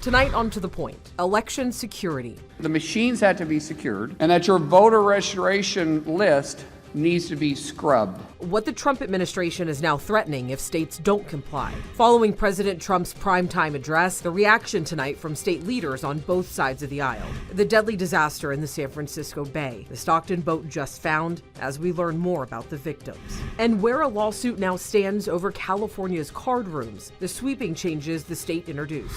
Tonight on To The Point, election security. The machines had to be secured, and that your voter registration list needs to be scrubbed. What the Trump administration is now threatening if states don't comply. Following President Trump's primetime address, the reaction tonight from state leaders on both sides of the aisle. The deadly disaster in the San Francisco Bay, the Stockton boat just found, as we learn more about the victims. And where a lawsuit now stands over California's card rooms, the sweeping changes the state introduced.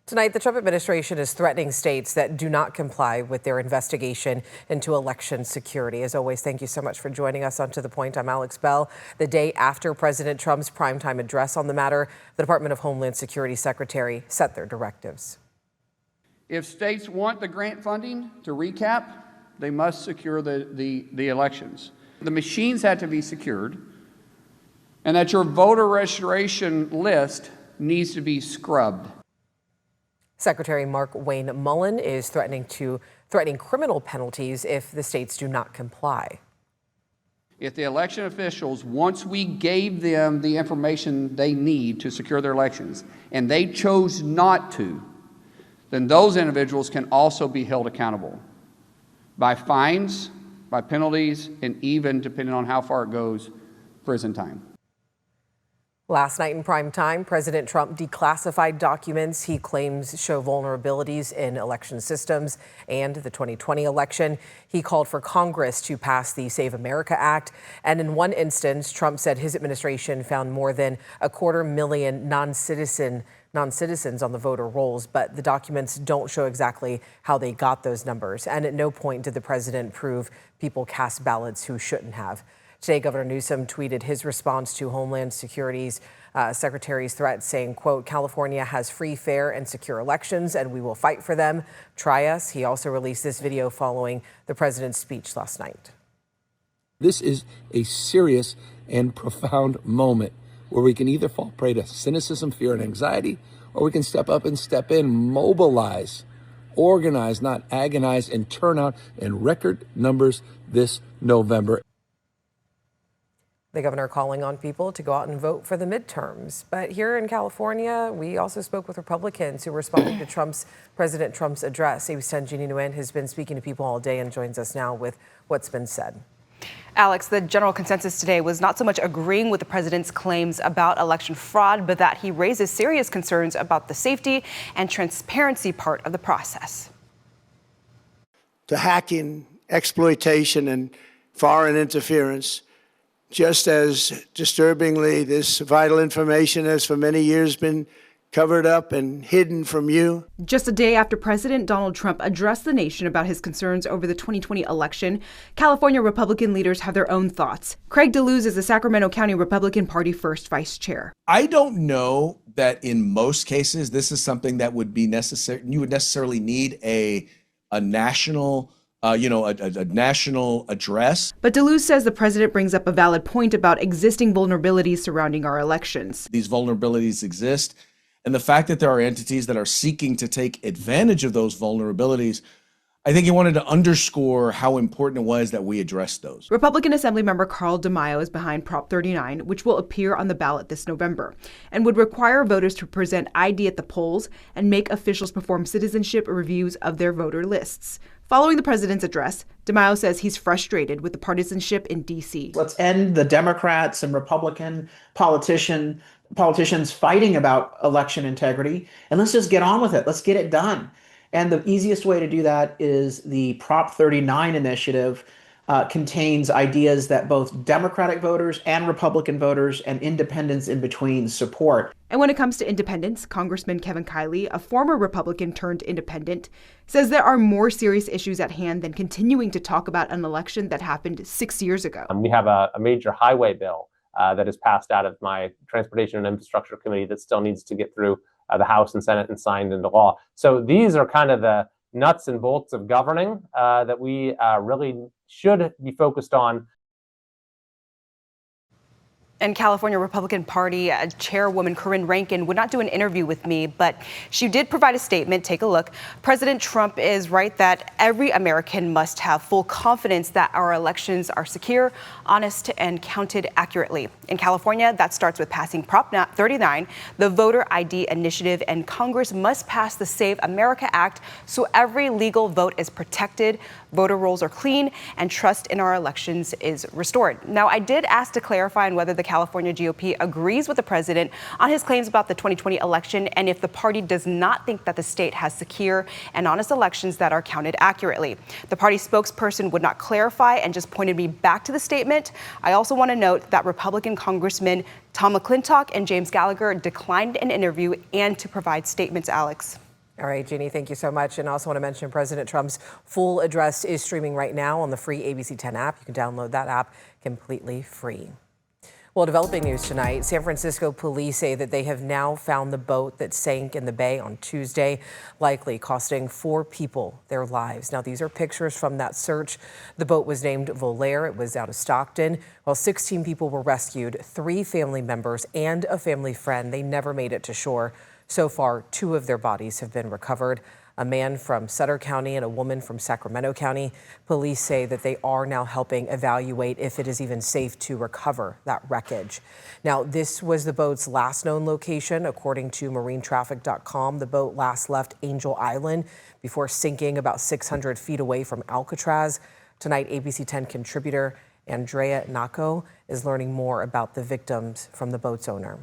Tonight, the Trump administration is threatening states that do not comply with their investigation into election security. As always, thank you so much for joining us on To The Point. I'm Alex Bell. The day after President Trump's primetime address on the matter, the Department of Homeland Security Secretary set their directives. If states want the grant funding, to recap, they must secure the elections. The machines had to be secured, and that your voter registration list needs to be scrubbed. Secretary Mark Wayne Mullen is threatening criminal penalties if the states do not comply. If the election officials, once we gave them the information they need to secure their elections, and they chose not to, then those individuals can also be held accountable by fines, by penalties, and even, depending on how far it goes, prison time. Last night in prime time, President Trump declassified documents he claims show vulnerabilities in election systems and the 2020 election. He called for Congress to pass the Save America Act. And in one instance, Trump said his administration found more than 250,000 non-citizens on the voter rolls, but the documents don't show exactly how they got those numbers. And at no point did the president prove people cast ballots who shouldn't have. Today, Governor Newsom tweeted his response to Homeland Security's Secretary's threat, saying, quote, "California has free, fair, and secure elections, and we will fight for them. Try us." He also released this video following the president's speech last night. This is a serious and profound moment where we can either fall prey to cynicism, fear, and anxiety, or we can step up and step in, mobilize, organize, not agonize, and turn out in record numbers this November. The governor calling on people to go out and vote for the midterms. But here in California, we also spoke with Republicans who responded to President Trump's address. ABC 10 Jeannie Nguyen has been speaking to people all day and joins us now with what's been said. Alex, the general consensus today was not so much agreeing with the president's claims about election fraud, but that he raises serious concerns about the safety and transparency part of the process. The hacking, exploitation, and foreign interference, just as disturbingly, this vital information has for many years been covered up and hidden from you. Just a day after President Donald Trump addressed the nation about his concerns over the 2020 election, California Republican leaders have their own thoughts. Craig DeLuz is the Sacramento County Republican Party first vice chair. I don't know that in most cases this is something that would be necessary. You would necessarily need a national a national address. But DeLuz says the president brings up a valid point about existing vulnerabilities surrounding our elections. These vulnerabilities exist, and the fact that there are entities that are seeking to take advantage of those vulnerabilities, I think he wanted to underscore how important it was that we address those. Republican Assemblymember Carl DeMaio is behind Prop 39, which will appear on the ballot this November, and would require voters to present ID at the polls and make officials perform citizenship reviews of their voter lists. Following the president's address, DeMaio says he's frustrated with the partisanship in D.C. Let's end the Democrats and Republican politicians fighting about election integrity, and let's just get on with it. Let's get it done. And the easiest way to do that is the Prop 39 initiative contains ideas that both Democratic voters and Republican voters and independents in between support. And when it comes to independents, Congressman Kevin Kiley, a former Republican turned independent, says there are more serious issues at hand than continuing to talk about an election that happened 6 years ago. We have a major highway bill that is passed out of my Transportation and Infrastructure Committee that still needs to get through the House and Senate and signed into law. So these are kind of the nuts and bolts of governing that we really should be focused on. And California Republican Party Chairwoman Corinne Rankin would not do an interview with me, but she did provide a statement. Take a look. President Trump is right that every American must have full confidence that our elections are secure, honest, and counted accurately. In California, that starts with passing Prop 39, the voter ID initiative, and Congress must pass the Save America Act so every legal vote is protected, voter rolls are clean, and trust in our elections is restored. Now, I did ask to clarify on whether the California GOP agrees with the president on his claims about the 2020 election and if the party does not think that the state has secure and honest elections that are counted accurately. The party spokesperson would not clarify and just pointed me back to the statement. I also want to note that Republican Congressmen Tom McClintock and James Gallagher declined an interview and to provide statements, Alex. All right, Jeannie, thank you so much. And I also want to mention President Trump's full address is streaming right now on the free ABC 10 app. You can download that app completely free. Well, developing news tonight, San Francisco police say that they have now found the boat that sank in the bay on Tuesday, likely costing 4 people their lives. Now, these are pictures from that search. The boat was named Volaire. It was out of Stockton. While 16 people were rescued, 3 family members and a family friend, they never made it to shore. So far, 2 of their bodies have been recovered. A man from Sutter County and a woman from Sacramento County. Police say that they are now helping evaluate if it is even safe to recover that wreckage. Now, this was the boat's last known location. According to marinetraffic.com, the boat last left Angel Island before sinking about 600 feet away from Alcatraz. Tonight, ABC 10 contributor Andrea Nacco is learning more about the victims from the boat's owner.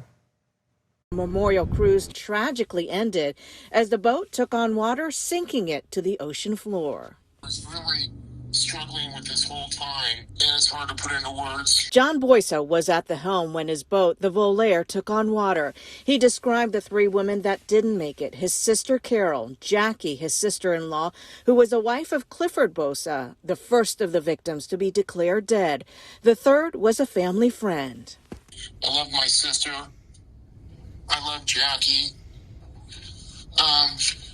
Memorial cruise tragically ended as the boat took on water, sinking it to the ocean floor. I was really struggling with this whole time, and it's hard to put into words. John Boysa was at the helm when his boat, the Volaire, took on water. He described the 3 women that didn't make it. His sister Carol, Jackie, his sister-in-law, who was a wife of Clifford Boysa, the first of the victims to be declared dead. The third was a family friend. I love my sister. I love Jackie.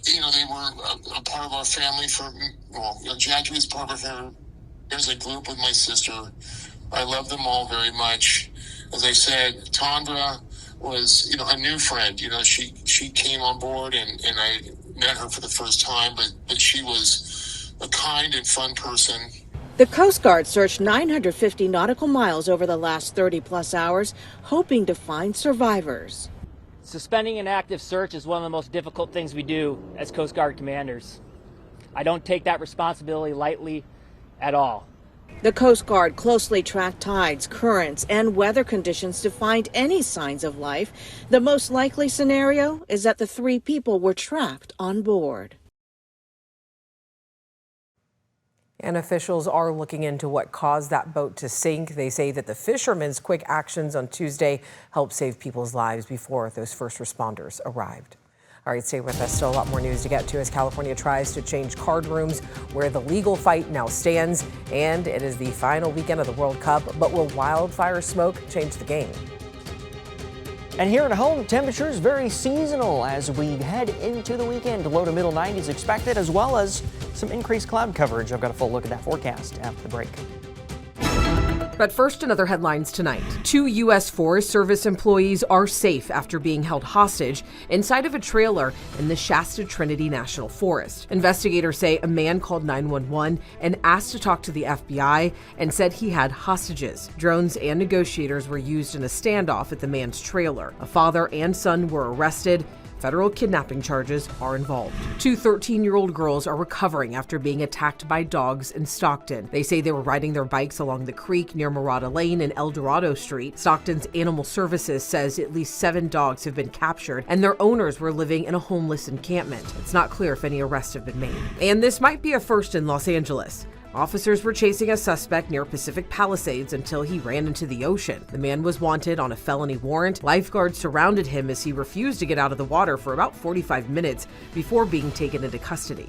They were a part of our family Jackie was part of her as a group with my sister. I love them all very much. As I said, Tondra was, a new friend. She came on board and I met her for the first time, but she was a kind and fun person. The Coast Guard searched 950 nautical miles over the last 30-plus hours, hoping to find survivors. Suspending an active search is one of the most difficult things we do as Coast Guard commanders. I don't take that responsibility lightly at all. The Coast Guard closely tracked tides, currents, and weather conditions to find any signs of life. The most likely scenario is that the 3 people were trapped on board. And officials are looking into what caused that boat to sink. They say that the fishermen's quick actions on Tuesday helped save people's lives before those first responders arrived. All right, stay with us. Still a lot more news to get to as California tries to change card rooms where the legal fight now stands. And it is the final weekend of the World Cup. But will wildfire smoke change the game? And here at home, temperatures very seasonal as we head into the weekend. Low to middle 90s expected, as well as some increased cloud coverage. I've got a full look at that forecast after the break. But first, another headlines tonight. 2 U.S. Forest Service employees are safe after being held hostage inside of a trailer in the Shasta Trinity National Forest. Investigators say a man called 911 and asked to talk to the FBI and said he had hostages. Drones and negotiators were used in a standoff at the man's trailer. A father and son were arrested. Federal kidnapping charges are involved. 2 13-year-old girls are recovering after being attacked by dogs in Stockton. They say they were riding their bikes along the creek near Murata Lane and El Dorado Street. Stockton's Animal Services says at least 7 dogs have been captured and their owners were living in a homeless encampment. It's not clear if any arrests have been made. And this might be a first in Los Angeles. Officers were chasing a suspect near Pacific Palisades until he ran into the ocean. The man was wanted on a felony warrant. Lifeguards surrounded him as he refused to get out of the water for about 45 minutes before being taken into custody.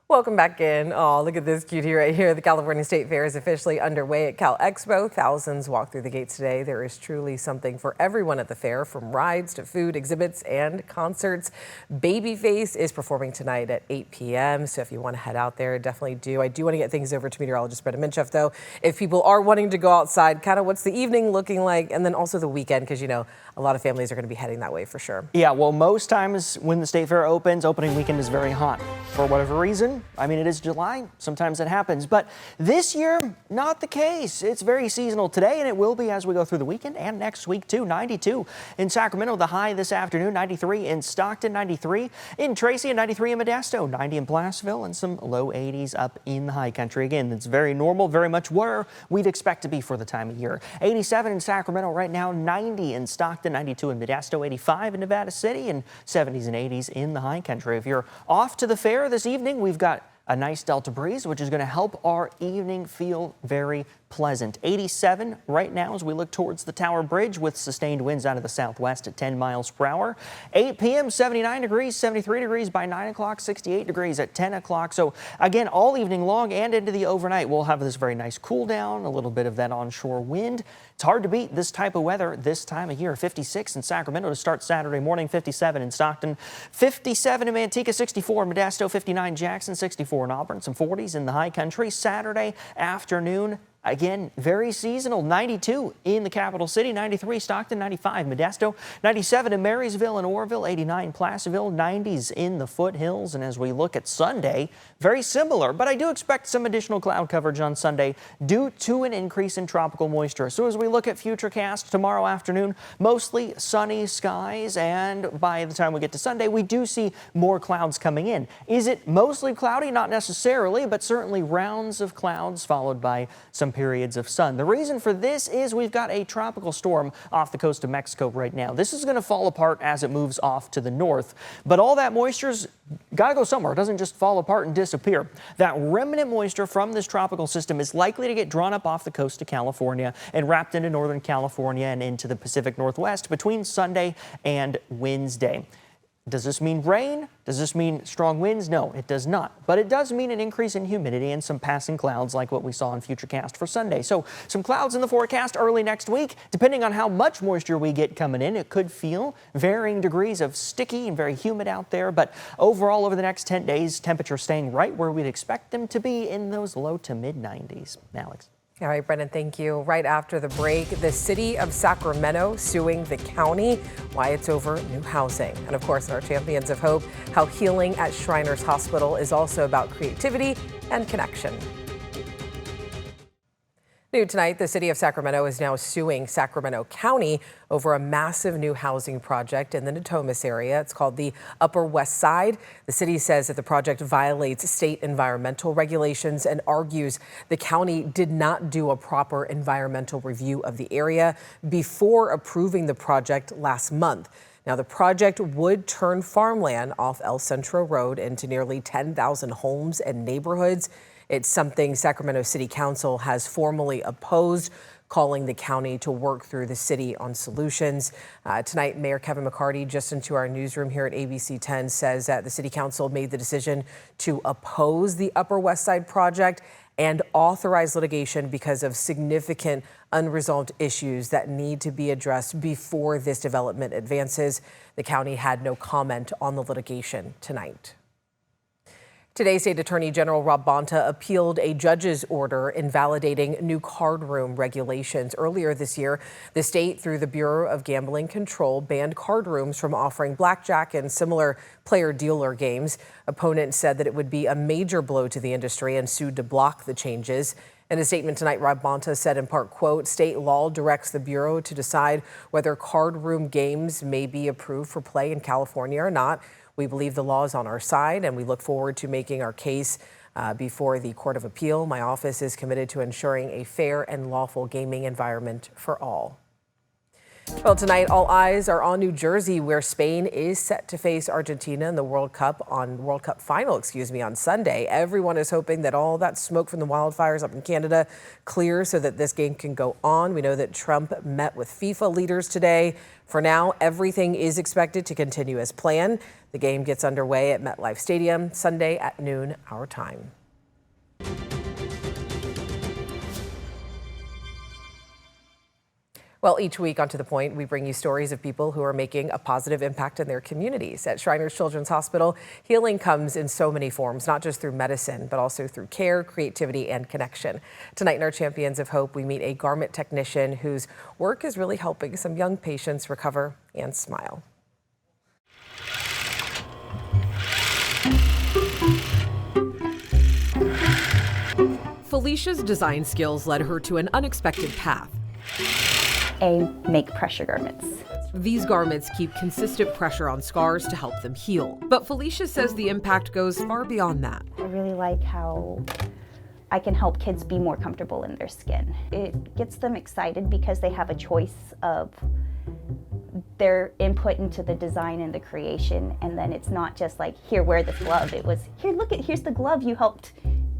Well, Welcome back in. Oh, look at this cutie right here. The California State Fair is officially underway at Cal Expo. Thousands walk through the gates today. There is truly something for everyone at the fair, from rides to food, exhibits, and concerts. Babyface is performing tonight at 8 p.m. So if you want to head out there, definitely do. I do want to get things over to meteorologist Brendan Minchef, though. If people are wanting to go outside, kind of what's the evening looking like? And then also the weekend, because, you know, a lot of families are going to be heading that way for sure. Yeah, well, most times when the State Fair opens, opening weekend is very hot. For whatever reason, I mean, it is July. Sometimes it happens. But this year, not the case. It's very seasonal today, and it will be as we go through the weekend and next week, too. 92 in Sacramento, the high this afternoon. 93 in Stockton, 93 in Tracy, and 93 in Modesto. 90 in Placerville, and some low 80s up in the high country. Again, it's very normal, very much where we'd expect to be for the time of year. 87 in Sacramento right now, 90 in Stockton, 92 in Modesto, 85 in Nevada City, and 70s and 80s in the high country. If you're off to the fair this evening, we've got a nice Delta breeze, which is going to help our evening feel very pleasant. 87 right now as we look towards the Tower Bridge with sustained winds out of the southwest at 10 miles per hour. 8 p.m. 79 degrees, 73 degrees by 9 o'clock, 68 degrees at 10 o'clock. So again, all evening long and into the overnight, we'll have this very nice cool down, a little bit of that onshore wind. It's hard to beat this type of weather this time of year. 56 in Sacramento to start Saturday morning, 57 in Stockton, 57 in Manteca, 64 in Modesto, 59 Jackson, 64 in Auburn, some 40s in the high country. Saturday afternoon, again, very seasonal. 92 in the capital city, 93 Stockton, 95 Modesto, 97 in Marysville and Orville, 89 Placerville, 90s in the foothills. And as we look at Sunday, very similar, but I do expect some additional cloud coverage on Sunday due to an increase in tropical moisture. So as we look at Futurecast tomorrow afternoon, mostly sunny skies, and by the time we get to Sunday, we do see more clouds coming in. Is it mostly cloudy? Not necessarily, but certainly rounds of clouds followed by some periods of sun. The reason for this is we've got a tropical storm off the coast of Mexico right now. This is going to fall apart as it moves off to the north, but all that moisture's got to go somewhere. It doesn't just fall apart and disappear. That remnant moisture from this tropical system is likely to get drawn up off the coast of California and wrapped into northern California and into the Pacific Northwest between Sunday and Wednesday. Does this mean rain? Does this mean strong winds? No, it does not. But it does mean an increase in humidity and some passing clouds like what we saw in Futurecast for Sunday. So some clouds in the forecast early next week. Depending on how much moisture we get coming in, it could feel varying degrees of sticky and very humid out there. But overall, over the next 10 days, temperatures staying right where we'd expect them to be in those low to mid 90s. Alex. All right, Brendan, thank you. Right after the break, the city of Sacramento suing the county, why it's over new housing. And of course, in our Champions of Hope, how healing at Shriners Hospital is also about creativity and connection. New tonight, the city of Sacramento is now suing Sacramento County over a massive new housing project in the Natomas area. It's called the Upper West Side. The city says that the project violates state environmental regulations and argues the county did not do a proper environmental review of the area before approving the project last month. Now, the project would turn farmland off El Centro Road into nearly 10,000 homes and neighborhoods. It's something Sacramento City Council has formally opposed, calling the county to work through the city on solutions. Tonight, Mayor Kevin McCarty, just into our newsroom here at ABC 10, says that the City Council made the decision to oppose the Upper West Side project and authorize litigation because of significant unresolved issues that need to be addressed before this development advances. The county had no comment on the litigation tonight. Today, State Attorney General Rob Bonta appealed a judge's order invalidating new card room regulations. Earlier this year, the state, through the Bureau of Gambling Control, banned card rooms from offering blackjack and similar player-dealer games. Opponents said that it would be a major blow to the industry and sued to block the changes. In a statement tonight, Rob Bonta said in part, quote, state law directs the Bureau to decide whether card room games may be approved for play in California or not. We believe the law is on our side, and we look forward to making our case before the Court of Appeal. My office is committed to ensuring a fair and lawful gaming environment for all. Well, tonight, all eyes are on New Jersey, where Spain is set to face Argentina in the World Cup final, on Sunday. Everyone is hoping that all that smoke from the wildfires up in Canada clears so that this game can go on. We know that Trump met with FIFA leaders today. For now, everything is expected to continue as planned. The game gets underway at MetLife Stadium Sunday at noon, our time. Well, each week on To The Point, we bring you stories of people who are making a positive impact in their communities. At Shriners Children's Hospital, healing comes in so many forms, not just through medicine, but also through care, creativity, and connection. Tonight in our Champions of Hope, we meet a garment technician whose work is really helping some young patients recover and smile. Felicia's design skills led her to an unexpected path. I make pressure garments. These garments keep consistent pressure on scars to help them heal. But Felicia says the impact goes far beyond that. I really like how I can help kids be more comfortable in their skin. It gets them excited because they have a choice of their input into the design and the creation, and then it's not just like, here, wear this glove. It was, here's the glove you helped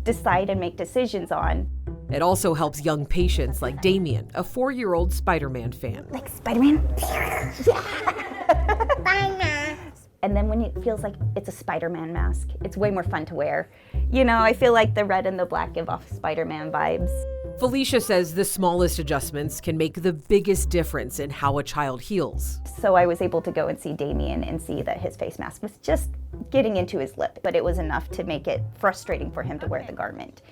decide and make decisions on. It also helps young patients like Damien, a 4-year-old Spider-Man fan. Like Spider-Man? Yeah. And then when it feels like it's a Spider-Man mask, it's way more fun to wear. You know, I feel like the red and the black give off Spider-Man vibes. Felicia says the smallest adjustments can make the biggest difference in how a child heals. So I was able to go and see Damien and see that his face mask was just getting into his lip, but it was enough to make it frustrating for him to wear the garment.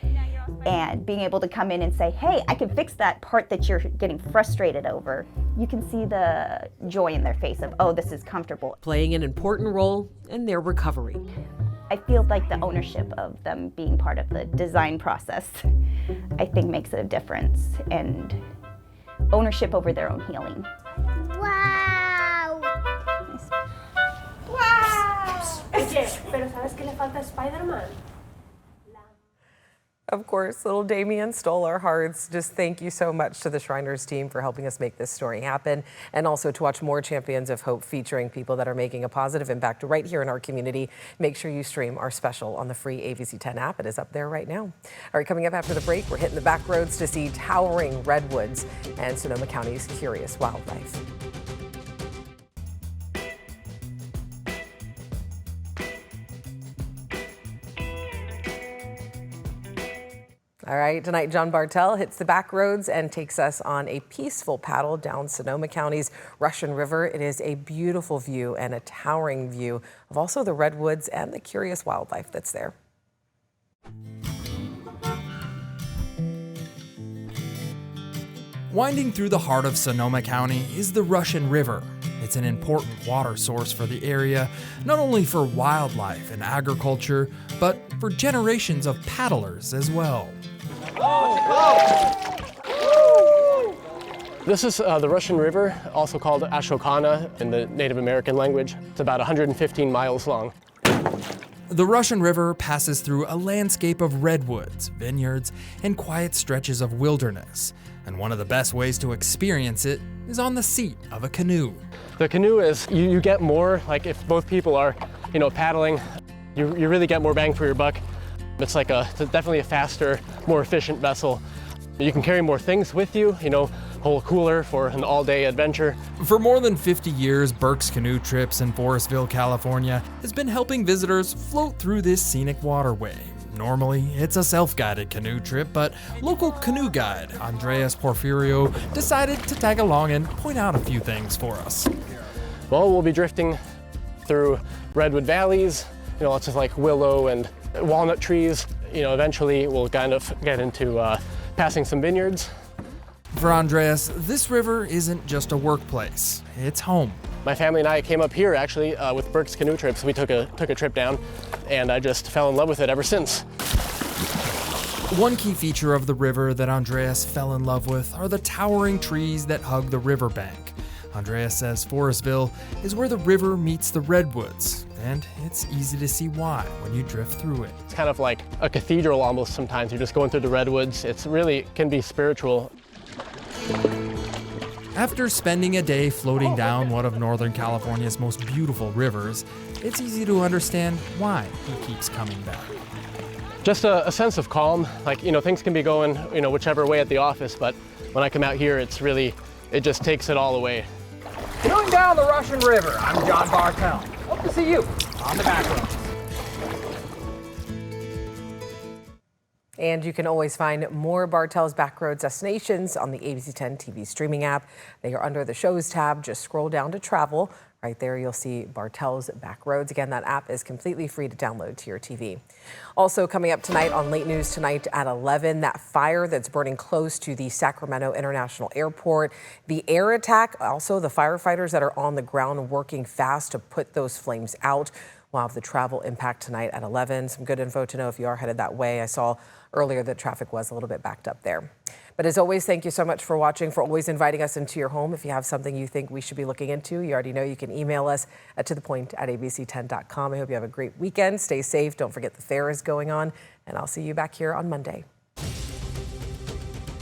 And being able to come in and say, hey, I can fix that part that you're getting frustrated over. You can see the joy in their face of, oh, this is comfortable. Playing an important role in their recovery. I feel like the ownership of them being part of the design process, I think makes a difference, and ownership over their own healing. Wow! Wow! Oye, pero ¿sabes qué le falta a Spider-Man? Of course, little Damien stole our hearts. Just thank you so much to the Shriners team for helping us make this story happen, and also to watch more Champions of Hope featuring people that are making a positive impact right here in our community. Make sure you stream our special on the free ABC 10 app. It is up there right now. All right, coming up after the break, we're hitting the back roads to see towering redwoods and Sonoma County's curious wildlife. All right, tonight John Bartel hits the back roads and takes us on a peaceful paddle down Sonoma County's Russian River. It is a beautiful view and a towering view of also the redwoods and the curious wildlife that's there. Winding through the heart of Sonoma County is the Russian River. It's an important water source for the area, not only for wildlife and agriculture, but for generations of paddlers as well. This is the Russian River, also called Ashokana in the Native American language. It's about 115 miles long. The Russian River passes through a landscape of redwoods, vineyards, and quiet stretches of wilderness. And one of the best ways to experience it is on the seat of a canoe. The canoe is, you get more, like if both people are, paddling, you really get more bang for your buck. It's definitely a faster, more efficient vessel. You can carry more things with you, whole cooler for an all-day adventure. For more than 50 years, Burke's Canoe Trips in Forestville, California, has been helping visitors float through this scenic waterway. Normally, it's a self-guided canoe trip, but local canoe guide Andreas Porfirio decided to tag along and point out a few things for us. Well, we'll be drifting through redwood valleys, lots of like willow and walnut trees. Eventually we'll kind of get into passing some vineyards. For Andreas, this river isn't just a workplace, it's home. My family and I came up here actually with Burke's Canoe Trips. We took a trip down, and I just fell in love with it ever since. One key feature of the river that Andreas fell in love with are the towering trees that hug the riverbank. Andreas says Forestville is where the river meets the redwoods, and it's easy to see why when you drift through it. It's kind of like a cathedral almost sometimes. You're just going through the redwoods. It's really can be spiritual. After spending a day floating down one of Northern California's most beautiful rivers, it's easy to understand why he keeps coming back. Just a sense of calm. Like, things can be going, whichever way at the office, but when I come out here, it just takes it all away. Going down the Russian River, I'm John Bartell. Hope to see you on the back roads. And you can always find more Bartell's Backroads destinations on the ABC 10 TV streaming app. They are under the Shows tab. Just scroll down to Travel. Right there, you'll see Bartell's Backroads. Again, that app is completely free to download to your TV. Also coming up tonight on Late News Tonight at 11, that fire that's burning close to the Sacramento International Airport. The air attack, also the firefighters that are on the ground working fast to put those flames out. We'll have the travel impact tonight at 11. Some good info to know if you are headed that way. I saw earlier that traffic was a little bit backed up there. But as always, thank you so much for watching, for always inviting us into your home. If you have something you think we should be looking into, you already know you can email us at tothepoint@abc10.com. I hope you have a great weekend. Stay safe. Don't forget the fair is going on, and I'll see you back here on Monday.